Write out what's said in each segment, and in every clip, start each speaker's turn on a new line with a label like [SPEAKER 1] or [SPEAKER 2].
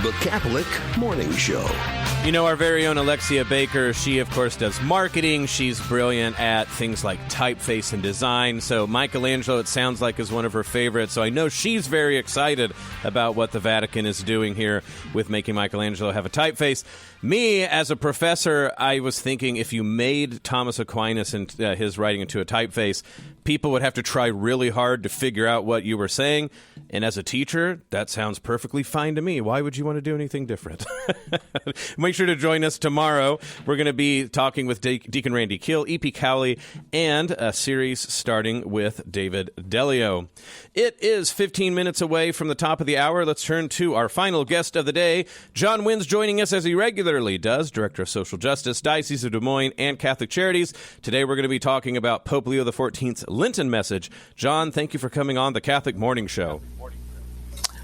[SPEAKER 1] The Catholic Morning Show.
[SPEAKER 2] You know, our very own Alexia Baker, she, of course, does marketing. She's brilliant at things like typeface and design. So Michelangelo, it sounds like, is one of her favorites. So I know she's very excited about what the Vatican is doing here with making Michelangelo have a typeface. Me, as a professor, I was thinking if you made Thomas Aquinas and his writing into a typeface, people would have to try really hard to figure out what you were saying. And as a teacher, that sounds perfectly fine to me. Why would you want to do anything different? Make sure to join us tomorrow. We're going to be talking with Deacon Randy Keel, E.P. Cowley, and a series starting with David Delio. It is 15 minutes away from the top of the hour. Let's turn to our final guest of the day. John Wynn's joining us as he regularly does, Director of Social Justice, Diocese of Des Moines, and Catholic Charities. Today we're going to be talking about Pope Leo XIV's Lenten Message. John, thank you for coming on the Catholic Morning Show.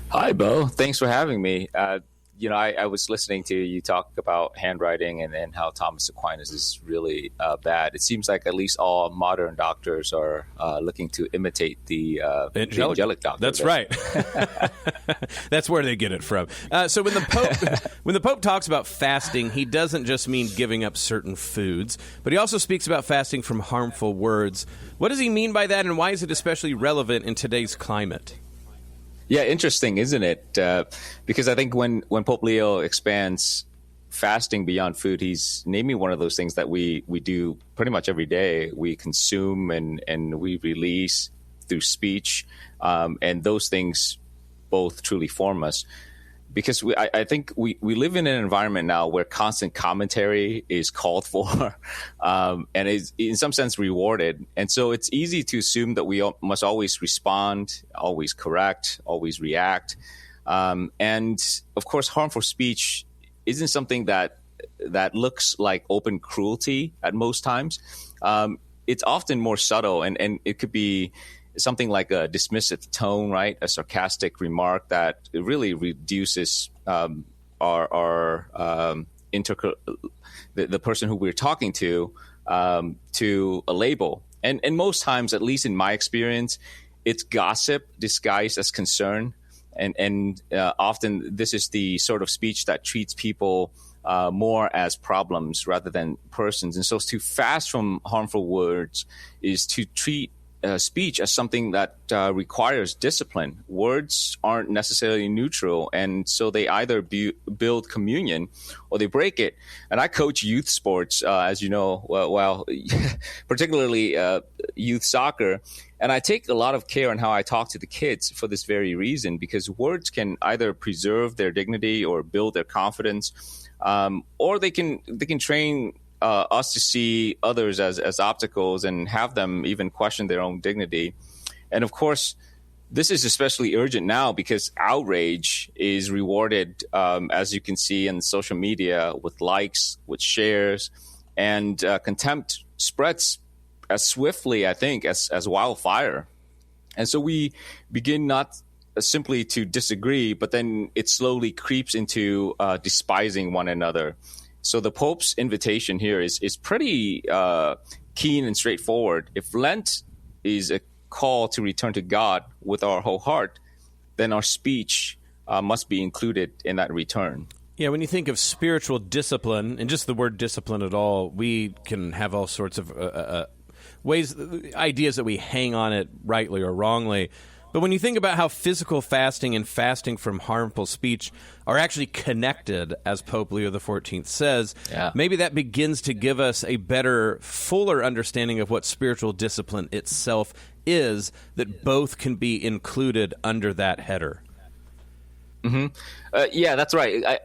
[SPEAKER 3] Hi, Bo. Thanks for having me. I was listening to you talk about handwriting and how Thomas Aquinas is really bad. It seems like at least all modern doctors are looking to imitate the angelic doctor.
[SPEAKER 2] That's right. That's where they get it from. So when the Pope talks about fasting, he doesn't just mean giving up certain foods, but he also speaks about fasting from harmful words. What does he mean by that, and why is it especially relevant in today's climate?
[SPEAKER 3] Yeah, interesting, isn't it? Because I think when Pope Leo expands fasting beyond food, he's naming one of those things that we do pretty much every day. We consume and we release through speech, and those things both truly form us. Because I think we live in an environment now where constant commentary is called for and is in some sense rewarded. And so it's easy to assume that we must always respond, always correct, always react. And of course, harmful speech isn't something that looks like open cruelty at most times. It's often more subtle, and it could be something like a dismissive tone, right? A sarcastic remark that really reduces the person who we're talking to a label. And most times, at least in my experience, it's gossip disguised as concern. And often this is the sort of speech that treats people more as problems rather than persons. And so to fast from harmful words is to treat speech as something that requires discipline. Words aren't necessarily neutral, and so they either build communion or they break it. And I coach youth sports, as you know, particularly youth soccer, and I take a lot of care on how I talk to the kids for this very reason, because words can either preserve their dignity or build their confidence, or they can train us to see others as obstacles and have them even question their own dignity. And of course, this is especially urgent now because outrage is rewarded, as you can see in social media, with likes, with shares, and contempt spreads as swiftly, I think, as wildfire. And so we begin not simply to disagree, but then it slowly creeps into despising one another. So the Pope's invitation here is pretty keen and straightforward. If Lent is a call to return to God with our whole heart, then our speech must be included in that return.
[SPEAKER 2] Yeah, when you think of spiritual discipline, and just the word discipline at all, we can have all sorts of ideas that we hang on it rightly or wrongly. But when you think about how physical fasting and fasting from harmful speech are actually connected, as Pope Leo XIV says, maybe that begins to give us a better, fuller understanding of what spiritual discipline itself is, that both can be included under that header.
[SPEAKER 3] Mm-hmm. Yeah, that's right.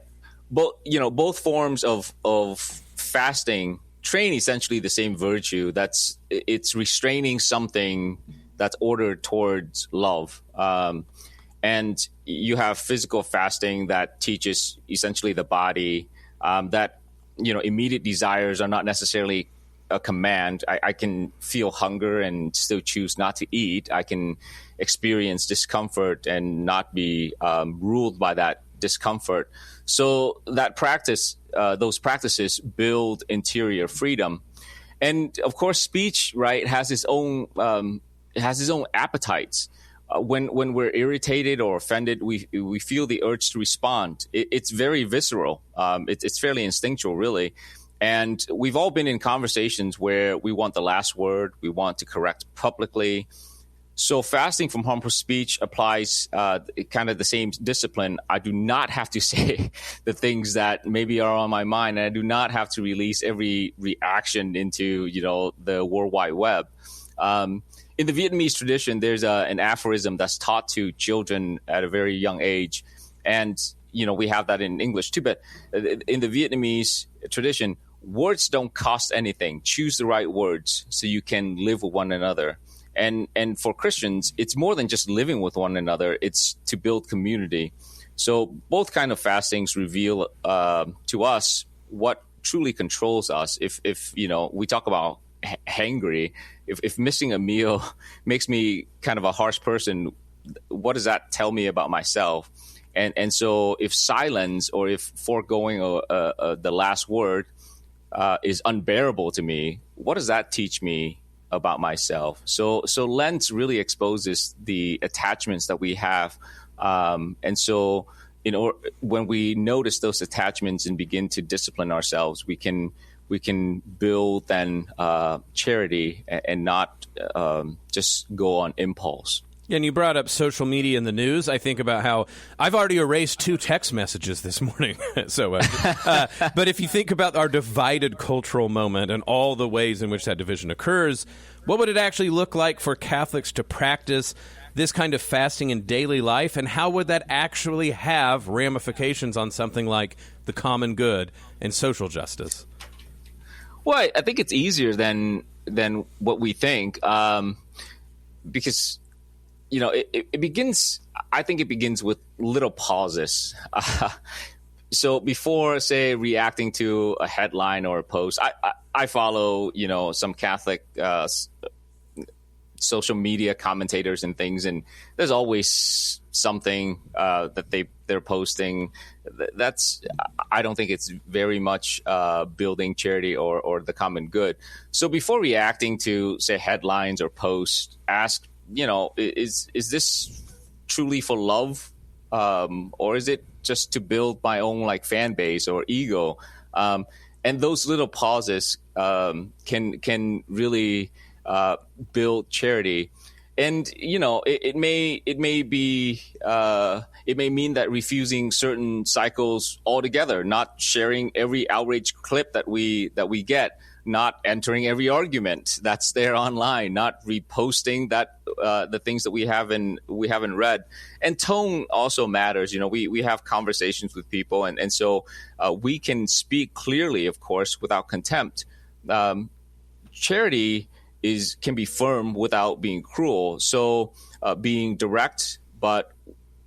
[SPEAKER 3] Both forms of fasting train essentially the same virtue. It's restraining something that's ordered towards love. And you have physical fasting that teaches essentially the body that, immediate desires are not necessarily a command. I can feel hunger and still choose not to eat. I can experience discomfort and not be ruled by that discomfort. So that those practices build interior freedom. And of course, speech, right, has its own appetites. when we're irritated or offended, we feel the urge to respond. It's very visceral. It's fairly instinctual, really. And we've all been in conversations where we want the last word. We want to correct publicly. So fasting from harmful speech applies kind of the same discipline. I do not have to say the things that maybe are on my mind, and I do not have to release every reaction into, the World Wide Web. In the Vietnamese tradition, there's an aphorism that's taught to children at a very young age. And, we have that in English too. But in the Vietnamese tradition, words don't cost anything. Choose the right words so you can live with one another. And for Christians, it's more than just living with one another. It's to build community. So both kind of fastings reveal to us what truly controls us. If we talk about hangry, if missing a meal makes me kind of a harsh person, what does that tell me about myself? And so if silence or if foregoing the last word is unbearable to me, what does that teach me about myself? So Lent really exposes the attachments that we have. And so when we notice those attachments and begin to discipline ourselves, we can build then charity and not just go on impulse.
[SPEAKER 2] And you brought up social media and the news. I think about how I've already erased 2 text messages this morning. But if you think about our divided cultural moment and all the ways in which that division occurs, what would it actually look like for Catholics to practice this kind of fasting in daily life? And how would that actually have ramifications on something like the common good and social justice?
[SPEAKER 3] Well, I think it's easier than what we think, because it begins. I think it begins with little pauses. So before, say, reacting to a headline or a post, I follow some Catholic social media commentators and things, and there's always something that they're posting. I don't think it's very much building charity or the common good. So before reacting to, say, headlines or posts, ask, is this truly for love, or is it just to build my own fan base or ego? And those little pauses can really build charity. And it may mean that refusing certain cycles altogether, not sharing every outrage clip that we get, not entering every argument that's there online, not reposting the things that we haven't read. And tone also matters. We have conversations with people, and so we can speak clearly, of course, without contempt. Charity can be firm without being cruel. So being direct, but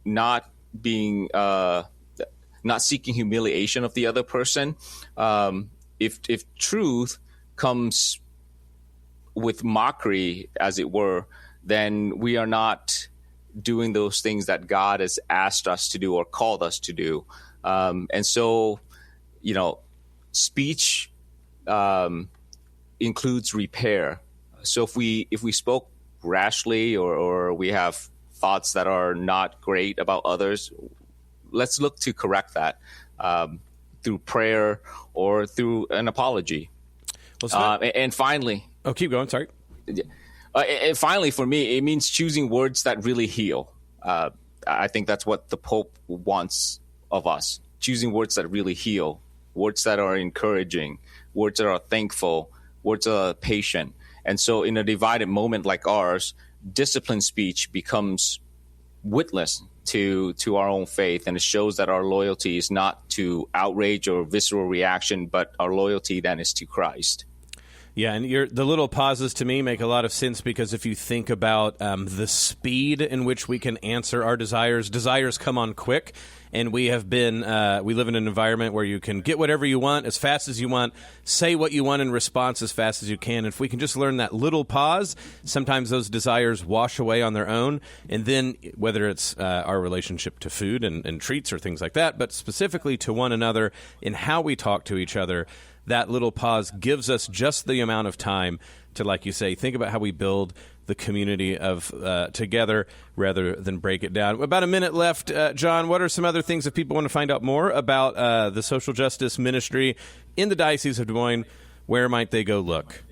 [SPEAKER 3] not seeking humiliation of the other person. If truth comes with mockery, as it were, then we are not doing those things that God has asked us to do or called us to do. And so, speech includes repair. So if we spoke rashly or we have thoughts that are not great about others, let's look to correct that through prayer or through an apology. And finally...
[SPEAKER 2] Oh, keep going. Sorry.
[SPEAKER 3] And finally, for me, it means choosing words that really heal. I think that's what the Pope wants of us. Choosing words that really heal, words that are encouraging, words that are thankful, words that are patient. And so in a divided moment like ours, disciplined speech becomes witless to our own faith. And it shows that our loyalty is not to outrage or visceral reaction, but our loyalty then is to Christ.
[SPEAKER 2] Yeah, and the little pauses to me make a lot of sense, because if you think about the speed in which we can answer our desires come on quick, and we live in an environment where you can get whatever you want as fast as you want, say what you want in response as fast as you can. If we can just learn that little pause, sometimes those desires wash away on their own, and then whether it's our relationship to food and treats or things like that, but specifically to one another in how we talk to each other, that little pause gives us just the amount of time to, like you say, think about how we build the community of together rather than break it down. About a minute left, John. What are some other things if people want to find out more about the social justice ministry in the Diocese of Des Moines? Where might they go look?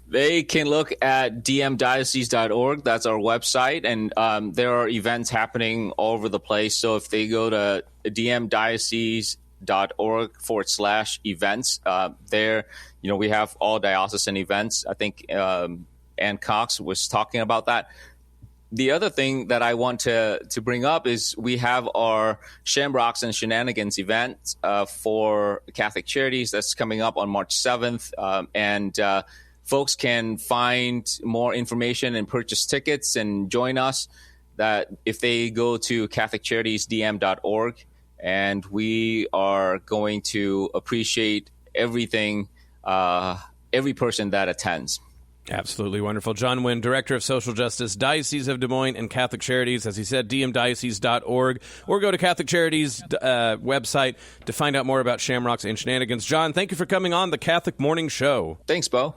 [SPEAKER 3] They can look at dmdiocese.org. That's our website. And there are events happening all over the place. So if they go to dmdiocese.org/events, there, we have all diocesan events. I think Ann Cox was talking about that. The other thing that I want to bring up is we have our Shamrocks and Shenanigans event for Catholic Charities that's coming up on March 7th. And folks can find more information and purchase tickets and join us that if they go to catholiccharities.dm.org, and we are going to appreciate everything, every person that attends.
[SPEAKER 2] Absolutely wonderful. John Huynh, Director of Social Justice, Diocese of Des Moines and Catholic Charities, as he said, dmdiocese.org, or go to Catholic Charities' website to find out more about Shamrocks and Shenanigans. John, thank you for coming on the Catholic Morning Show.
[SPEAKER 3] Thanks, Bo.